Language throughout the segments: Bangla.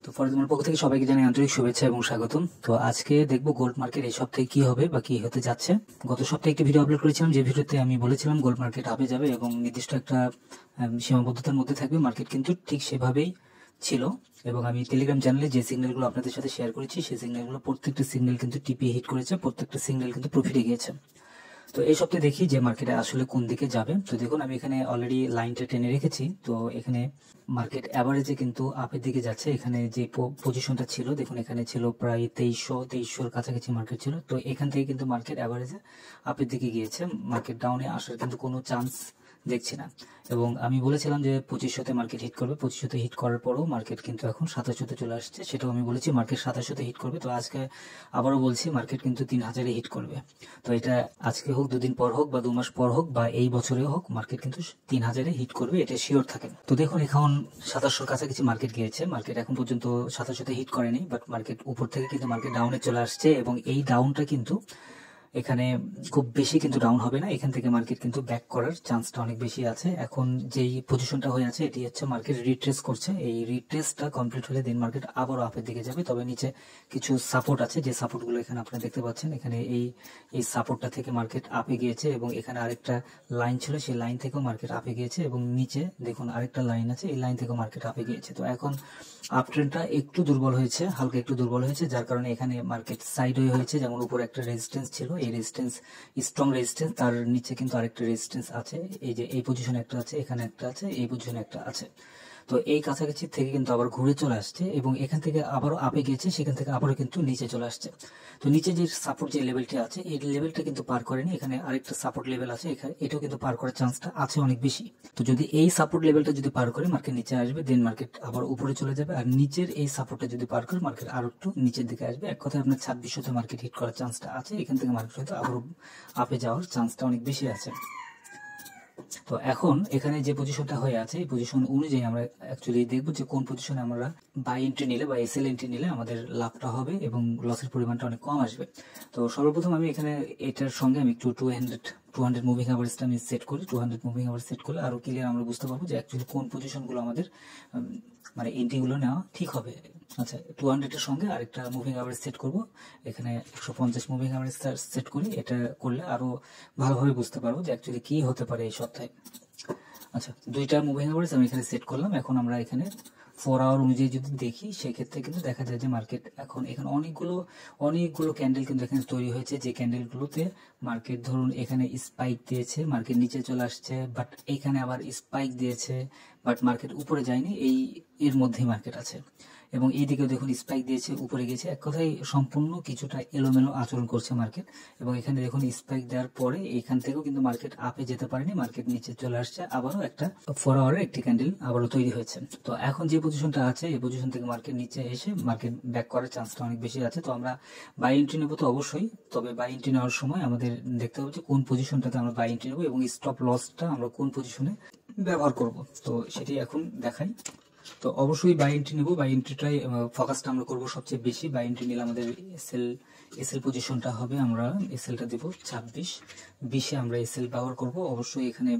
তো ফরজুমের পক্ষ থেকে সবাইকে জানাই আন্তরিক শুভেচ্ছা এবং স্বাগতম। তো আজকে দেখবো গোল্ড মার্কেট এই সপ্তাহে কি হবে বা কি হতে যাচ্ছে। গত সপ্তাহে একটি ভিডিও আপলোড করেছিলাম, যে ভিডিওতে আমি বলেছিলাম গোল্ড মার্কেট আপে যাবে এবং নির্দিষ্ট একটা সীমাবদ্ধতার মধ্যে থাকবে। মার্কেট কিন্তু ঠিক সেভাবেই ছিল এবং আমি টেলিগ্রাম চ্যানেলে যে সিগন্যালগুলো আপনাদের সাথে শেয়ার করেছি সেই সিগন্যালগুলো প্রত্যেকটা সিগন্যাল কিন্তু টিপি হিট করেছে, প্রত্যেকটা সিগন্যাল কিন্তু প্রফিটে গিয়েছে। তো এই সপ্তাহে দেখি যে মার্কেটে আসলে কোন দিকে যাবে। তো দেখুন আমি এখানে অলরেডি লাইনটা টেনে রেখেছি। তো এখানে মার্কেট অ্যাভারেজে কিন্তু আপের দিকে যাচ্ছে। এখানে যে পজিশনটা ছিল দেখুন, এখানে ছিল প্রায় 2300-2300 কাছাকাছি মার্কেট ছিল। তো এখান থেকে কিন্তু মার্কেট অ্যাভারেজে আপের দিকে গিয়েছে। মার্কেট ডাউনে আসার কিন্তু কোনো চান্স দেখছি না। এবং আমি বলেছিলাম যে 2500-তে মার্কেট হিট করবে, 2500-তে হিট করার পরও মার্কেট কিন্তু এখন 2700-তে চলে আসছে। সেটাও আমি বলেছি মার্কেট 2700-তে হিট করবে। তো আজকে আবারও বলছি মার্কেট কিন্তু 3000-এ হিট করবে। তো এটা আজকে হোক, দুদিন পর হোক, বা 2 মাস পর হোক, বা এই বছরে হোক, মার্কেট কিন্তু 3000-এ হিট করবে, এটা শিওর থাকে। তো দেখুন এখন 2700-র কাছাকাছি মার্কেট গিয়েছে। মার্কেট এখন পর্যন্ত 2700-তে হিট করেনি, বাট মার্কেট উপর থেকে কিন্তু মার্কেট ডাউনে চলে আসছে এবং এই ডাউনটা কিন্তু এখানে খুব বেশি কিন্তু ডাউন হবে না। এখান থেকে মার্কেট কিন্তু ব্যাক করার চান্সটা অনেক বেশি আছে। এখন যেই পজিশনটা হয়ে আছে এটি হচ্ছে মার্কেট রিট্রেস করছে। এই রিট্রেসটা কমপ্লিট হলে দেন মার্কেট আবারও আপের দিকে যাবে। তবে নিচে কিছু সাপোর্ট আছে, যে সাপোর্টগুলো এখানে আপনারা দেখতে পাচ্ছেন। এখানে এই সাপোর্টটা থেকে মার্কেট আপে গিয়েছে এবং এখানে আরেকটা লাইন ছিল, সেই লাইন থেকেও মার্কেট আপে গিয়েছে এবং নিচে দেখুন আরেকটা লাইন আছে, এই লাইন থেকেও মার্কেট আপে গিয়েছে। তো এখন আপ ট্রেন্ডটা একটু দুর্বল হয়েছে, হালকা একটু দুর্বল হয়েছে, যার কারণে এখানে মার্কেট সাইডওয়ে হয়েছে। যেমন উপরে একটা রেজিস্ট্যান্স ছিল, এই রেজিস্ট্যান্স স্ট্রং রেজিস্ট্যান্স, তার নিচে কিন্তু আরেকটা রেজিস্ট্যান্স আছে। এই যে এই পজিশনে একটা আছে, এখানে একটা আছে, এই পজিশনে একটা আছে। তো এই কাছাকাছি থেকে কিন্তু আবার ঘুরে চলে আসছে এবং এখান থেকে আবারও আপে গিয়েছে, সেখান থেকে আবারও কিন্তু নিচে চলে আসছে। তো নিচে যে সাপোর্ট যে লেভেলটি আছে, এই লেভেলটা কিন্তু পার করেনি। এখানে আরেকটা সাপোর্ট লেভেল আছে, এখানে এটাও কিন্তু পার করার চান্সটা আছে অনেক বেশি। তো যদি এই সাপোর্ট লেভেলটা যদি পার করে মার্কেট নিচে আসবে, দেন মার্কেট আবার উপরে চলে যাবে। আর নিচের এই সাপোর্টটা যদি পার করে মার্কেট আরো একটু নিচের দিকে আসবে। এক কথায় আপনার 2600-তে মার্কেট হিট করার চান্সটা আছে। এখান থেকে মার্কেট হয়তো আবারও আপে যাওয়ার চান্সটা অনেক বেশি আছে। তো এখন এখানে যে পজিশনটা হয়ে আছে, এই পজিশন অনুযায়ী আমরা অ্যাকচুয়ালি দেখবো যে কোন পজিশনে আমরা বাই এন্ট্রি নিলে বা এসএল এন্ট্রি নিলে আমাদের লাভটা হবে এবং লসের পরিমাণটা অনেক কম আসবে। তো সর্বপ্রথম আমি এখানে এটার সঙ্গে আমি একটু 200 মুভিং অ্যাভারেজটা আমি সেট করি। 200 মুভিং অ্যাভারেজ সেট করলে আরো ক্লিয়ার আমরা বুঝতে পারবো যে অ্যাকচুয়ালি কোন পজিশনগুলো আমাদের মানে এন্ট্রিগুলো নেওয়া ঠিক হবে। আচ্ছা, 200-এর সঙ্গে আরেকটা মুভিং অ্যাভারেজ সেট করব। এখানে 150 মুভিং অ্যাভারেজ সেট করি। এটা করলে আরো ভালোভাবে বুঝতে পারবো যে অ্যাকচুয়ালি কি হতে পারে এই সপ্তাহে। আচ্ছা, দুইটা মুভিং অ্যাভারেজ আমি এখানে সেট করলাম। এখন আমরা এখানে 4 আওয়ার অনুযায়ী যদি দেখি, সেক্ষেত্রে কিন্তু দেখা যায় যে মার্কেট এখন এখানে অনেকগুলো ক্যান্ডেল কিন্তু এখানে তৈরি হয়েছে, যে ক্যান্ডেলগুলোতে মার্কেট ধরুন এখানে স্পাইক দিয়েছে, মার্কেট নিচে চলে আসছে, বাট এখানে আবার স্পাইক দিয়েছে, বাট মার্কেট উপরে যায়নি। এর মধ্যেই মার্কেট আছে এবং এইদিকেও দেখুন স্পাইক দিয়েছে, উপরে গেছে। এক কথায় সম্পূর্ণ কিছুটা এলোমেলো আচরণ করছে মার্কেট। এবং এখানে দেখুন স্পাইক দেওয়ার পরে এখান থেকেও কিন্তু মার্কেট আপে যেতে পারেনি, মার্কেট নিচে চলে আসছে। আবারও একটা 4 আওয়ারের একটি ক্যান্ডেল আবারও তৈরি হয়েছে। তো এখন যে পজিশনটা আছে, এই পজিশন থেকে মার্কেট নিচে এসে মার্কেট ব্যাক করার চান্সটা অনেক বেশি আছে। তো আমরা বাই এন্ট্রি নেবো তো অবশ্যই, তবে বাই এন্ট্রি নেওয়ার সময় আমাদের দেখতে হবে যে কোন পজিশনটাতে আমরা বাই এন্ট্রি নেবো এবং স্টপ লসটা আমরা কোন পজিশনে ব্যবহার করব। তো সেটি এখন দেখাই। তো অবশ্যই বাই এন্ট্রি নেব, বাই এন্ট্রিটাই ফোকাসটা আমরা করব সবচেয়ে বেশি। বাই এন্ট্রি নিলে আমাদের এসএল পজিশনটা হবে, আমরা এসএলটা দেব 26-20-এ আমরা এসএল ব্যবহার করব। অবশ্যই এখানে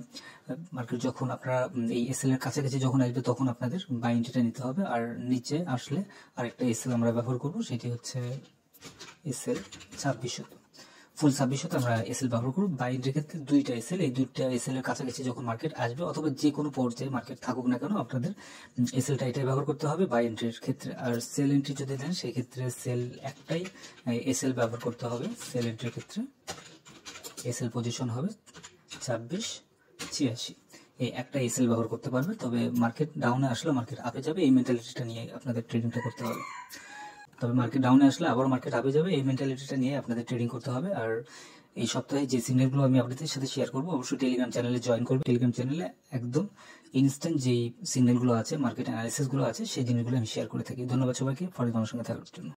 মার্কেট যখন আপনারা এই এসএল এর কাছাকাছি যখন আসবে তখন আপনাদের বাই এন্ট্রিটা নিতে হবে। আর নিচে আসলে আরেকটা এসএল আমরা ব্যবহার করব, সেটি হচ্ছে এসএল 2600। ফুল 2600-তে আমরা এসএল ব্যবহার করব। বাই এন্ট্রির ক্ষেত্রে দুইটা এসএল, এই দুইটা এসএল এর কাছাকাছি যখন মার্কেট আসবে, অথবা যে কোনো পর্যায়ে মার্কেট থাকুক না কেন, আপনাদের এসএলটা এটাই ব্যবহার করতে হবে বাই এন্ট্রির ক্ষেত্রে। আর সেল এন্ট্রি যদি দেন, সেই ক্ষেত্রে সেল একটাই এসএল ব্যবহার করতে হবে। সেল এন্ট্রির ক্ষেত্রে এসএল পজিশন হবে 26-86, এই একটা এসএল ব্যবহার করতে পারবে। তবে মার্কেট ডাউনে আসলে মার্কেট আপে যাবে, এই মেন্টালিটিটা নিয়ে আপনাদের ট্রেডিংটা করতে হবে। তবে মার্কেট ডাউনে আসলে আবার মার্কেট আপে যাবে, এই মেন্টালিটিটা নিয়ে আপনাদের ট্রেডিং করতে হবে। আর এই সপ্তাহে যে সিগন্যালগুলো আমি আপনাদের সাথে শেয়ার করবো, অবশ্যই টেলিগ্রাম চ্যানেলে জয়েন করবে। টেলিগ্রাম চ্যানেলে একদম ইনস্ট্যান্ট যেই সিগন্যালগুলো আছে, মার্কেট অ্যানালিসিসগুলো আছে, সেই জিনিসগুলো আমি শেয়ার করে থাকি। ধন্যবাদ সবাইকে ফরিদ আমার সঙ্গে থাকার জন্য।